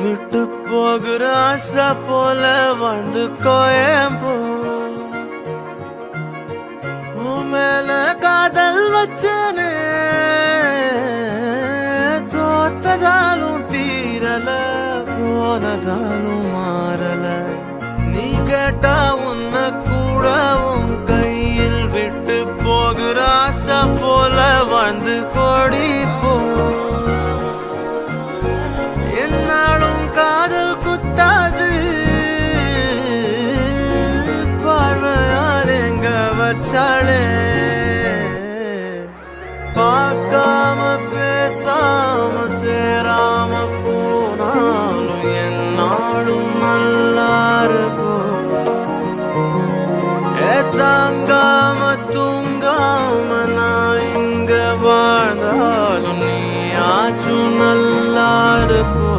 விட்டு போகிற ஆசை போல வாழ்ந்து கோயம்போ உன் மேல காதல் வச்சனே தோத்ததாலும் தீரல போனதாலும் மாறல நீ கேட்டா உன்ன கூட உன் கையில் விட்டு போகிற ஆசை போல வாழ்ந்து கோடி போ என்னாலும் காதல் குத்தாது பார்வையால் எங்க வச்சாளே பார்க்காம பேசாம சேராம போனாலும் என்னாலும் நல்லா இருக்கும் தாங்காம தூங்காம நான் இங்க வாழ்ந்தாலும் நீ ஆச்சும் நல்லா இருப்போ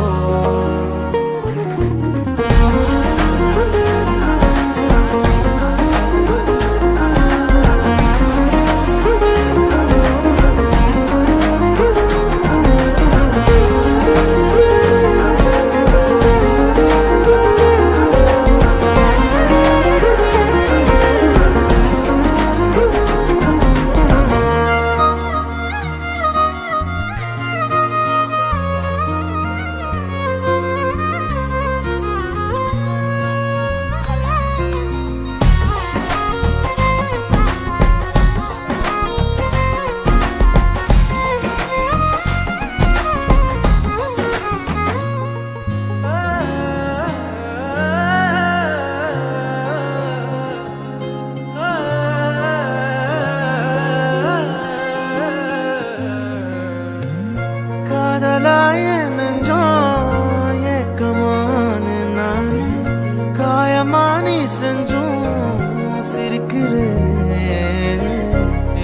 செஞ்சும் சிரிக்கிறேனே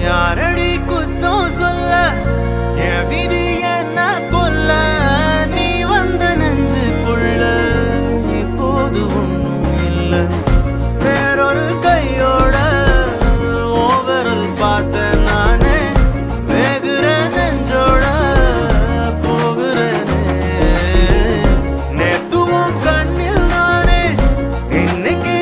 யாரடி குத்தம் சொல்ல என் விதி என்ன கொல்ல நீ வந்த நெஞ்சுக்குள்ள இப்போது ஒன்றும் இல்லை வேறொரு கையோட ஓவரல் பார்த்த நானே வேகுற நெஞ்சோட போகிறேனே நேத்துவும் கண்ணில் நானே இன்னைக்கு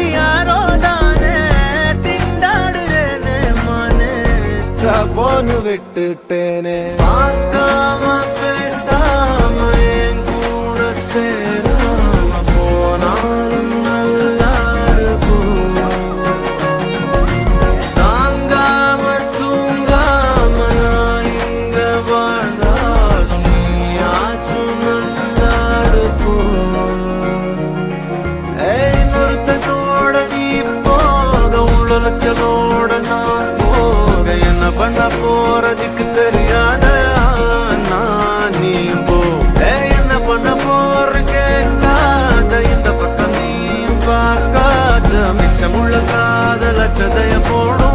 போன்னு விட்டுட்டேனே பார்க்காம பேசாம என் கூட சேராம போனாலும் நல்லா இருக்கும் தாங்காம தூங்காம நான் இங்க வாழ்ந்தாலும் நீ ஆச்சும் நல்லா இருக்கும் இன்னொருத்தனோட நீ போக உள்ளச்சலோட நான் என்ன பண்ண போறதுக்கு தெரியாத நான் நீ போ என்ன பண்ண போற கேட்காத இந்த பக்கம் நீயும் பார்க்காத மிச்சமுள்ள காதலற்றதைய போடும்